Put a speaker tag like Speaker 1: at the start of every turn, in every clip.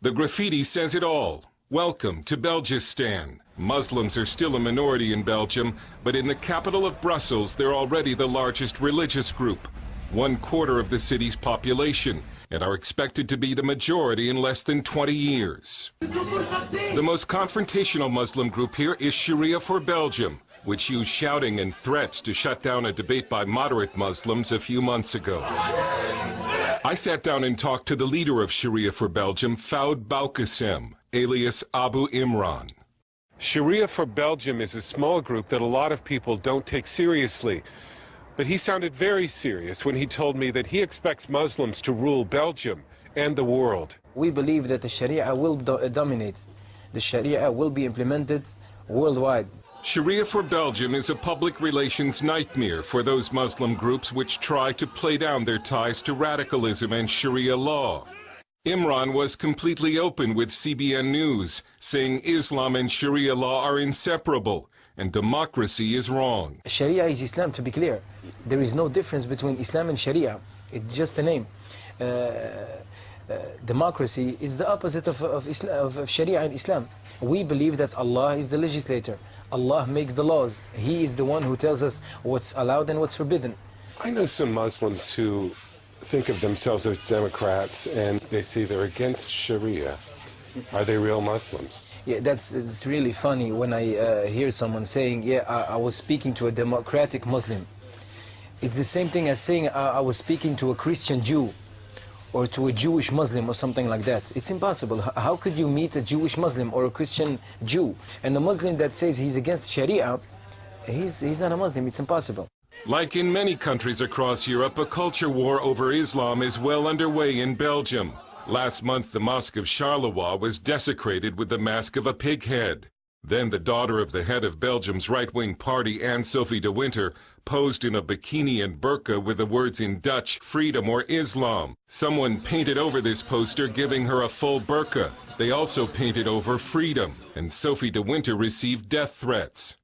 Speaker 1: The graffiti says it all. Welcome to Belgistan. Muslims are still a minority in Belgium, but in the capital of Brussels, they're already the largest religious group, 1/4 of the city's population, and are expected to be the majority in less than 20 years. The most confrontational Muslim group here is Sharia for Belgium, which used shouting and threats to shut down a debate by moderate Muslims a few months ago. I sat down and talked to the leader of Sharia for Belgium, Fouad Boukassem, alias Abu Imran. Sharia for Belgium is a small group that a lot of people don't take seriously. But he sounded very serious when he told me that he expects Muslims to rule Belgium and the world.
Speaker 2: We believe that the Sharia will dominate. The Sharia will be implemented worldwide.
Speaker 1: Sharia for Belgium is a public relations nightmare for those Muslim groups which try to play down their ties to radicalism and Sharia law. Imran was completely open with CBN News, saying Islam and Sharia law are inseparable and democracy is wrong.
Speaker 2: Sharia is Islam, to be clear. There is no difference between Islam and Sharia. It's just a name. Democracy is the opposite of Sharia and Islam. We believe that Allah is the legislator. Allah makes the laws. He is the one who tells us what's allowed and what's forbidden.
Speaker 1: I know some Muslims who think of themselves as Democrats and they say they're against Sharia. Are they real Muslims?
Speaker 2: Yeah, it's really funny when I hear someone saying, yeah, I was speaking to a democratic Muslim. It's the same thing as saying I was speaking to a Christian Jew or to a Jewish Muslim or something like that. It's impossible. How could you meet a Jewish Muslim or a Christian Jew? And a Muslim that says he's against Sharia, he's not a Muslim. It's impossible.
Speaker 1: Like in many countries across Europe, a culture war over Islam is well underway in Belgium. Last month, the Mosque of Charleroi was desecrated with the mask of a pig head. Then the daughter of the head of Belgium's right-wing party, Anne-Sophie de Winter, posed in a bikini and burqa with the words in Dutch, freedom or Islam. Someone painted over this poster, giving her a full burqa. They also painted over freedom, and Sophie de Winter received death threats.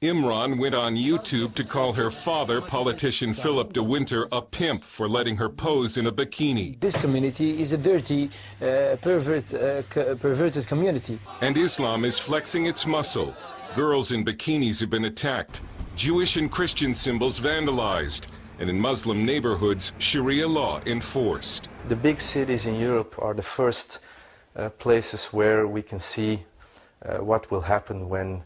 Speaker 1: Imran went on YouTube to call her father, politician Philip de Winter, a pimp for letting her pose in a bikini.
Speaker 2: This community is a dirty, perverted community.
Speaker 1: And Islam is flexing its muscle. Girls in bikinis have been attacked, Jewish and Christian symbols vandalized, and in Muslim neighborhoods, Sharia law enforced.
Speaker 3: The big cities in Europe are the first places where we can see what will happen when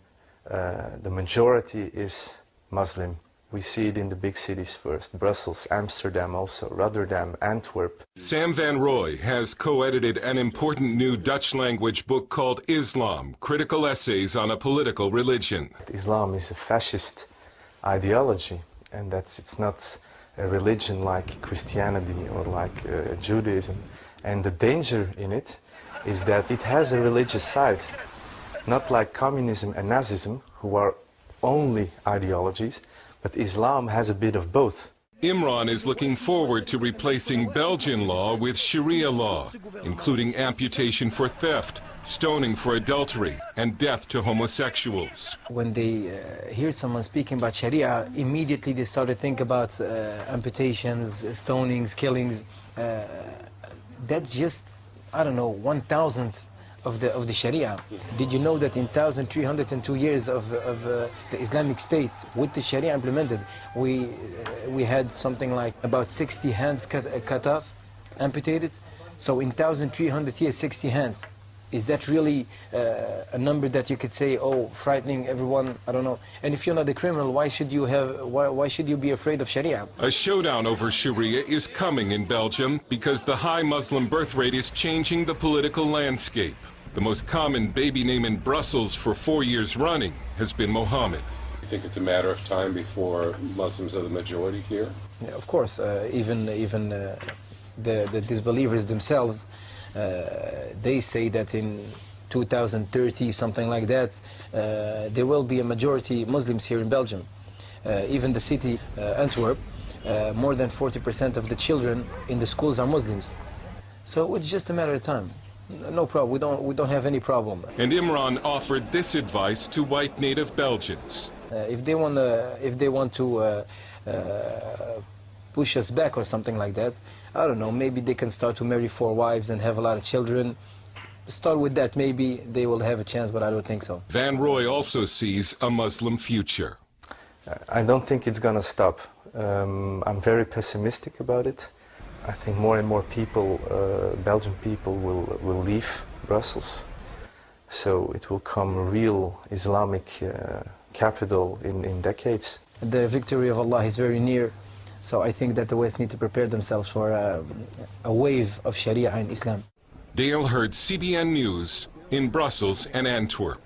Speaker 3: the majority is Muslim. We see it in the big cities first, Brussels, Amsterdam also, Rotterdam, Antwerp.
Speaker 1: Sam van Rooij has co-edited an important new Dutch-language book called Islam, Critical Essays on a Political Religion.
Speaker 3: Islam is a fascist ideology, and it's not a religion like Christianity or like Judaism. And the danger in it is that it has a religious side. Not like communism and Nazism, who are only ideologies, but Islam has a bit of both.
Speaker 1: Imran is looking forward to replacing Belgian law with Sharia law, including amputation for theft, stoning for adultery, and death to homosexuals.
Speaker 2: When they hear someone speaking about Sharia, immediately they start to think about amputations, stonings, killings. That's just, I don't know, 1,000th of the Sharia. Did you know that in 1,302 years of the Islamic State, with the Sharia implemented, we had something like about 60 hands cut off, amputated? So in 1,300 years, 60 hands. Is that really a number that you could say, oh, frightening everyone? I don't know. And if you're not a criminal, why should you be afraid of Sharia?
Speaker 1: A showdown over Sharia is coming in Belgium because the high Muslim birth rate is changing the political landscape. The most common baby name in Brussels for 4 years running has been Mohammed. You think it's a matter of time before Muslims are the majority here?
Speaker 2: Yeah, of course. Even the disbelievers themselves, they say that in 2030, something like that, there will be a majority Muslims here in Belgium. Even the city, Antwerp, more than 40% of the children in the schools are Muslims. So it's just a matter of time. No problem. We don't have any problem.
Speaker 1: And Imran offered this advice to white native Belgians.
Speaker 2: If they want to push us back or something like that, I don't know, maybe they can start to marry 4 wives and have a lot of children. start with that. Maybe they will have a chance, but I don't think so.
Speaker 1: Van Roy also sees a Muslim future.
Speaker 3: I don't think it's going to stop. I'm very pessimistic about it. I think more and more people, Belgian people, will leave Brussels. So it will come a real Islamic capital in decades.
Speaker 2: The victory of Allah is very near, so I think that the West need to prepare themselves for a wave of Sharia in Islam.
Speaker 1: Dale heard CBN News in Brussels and Antwerp.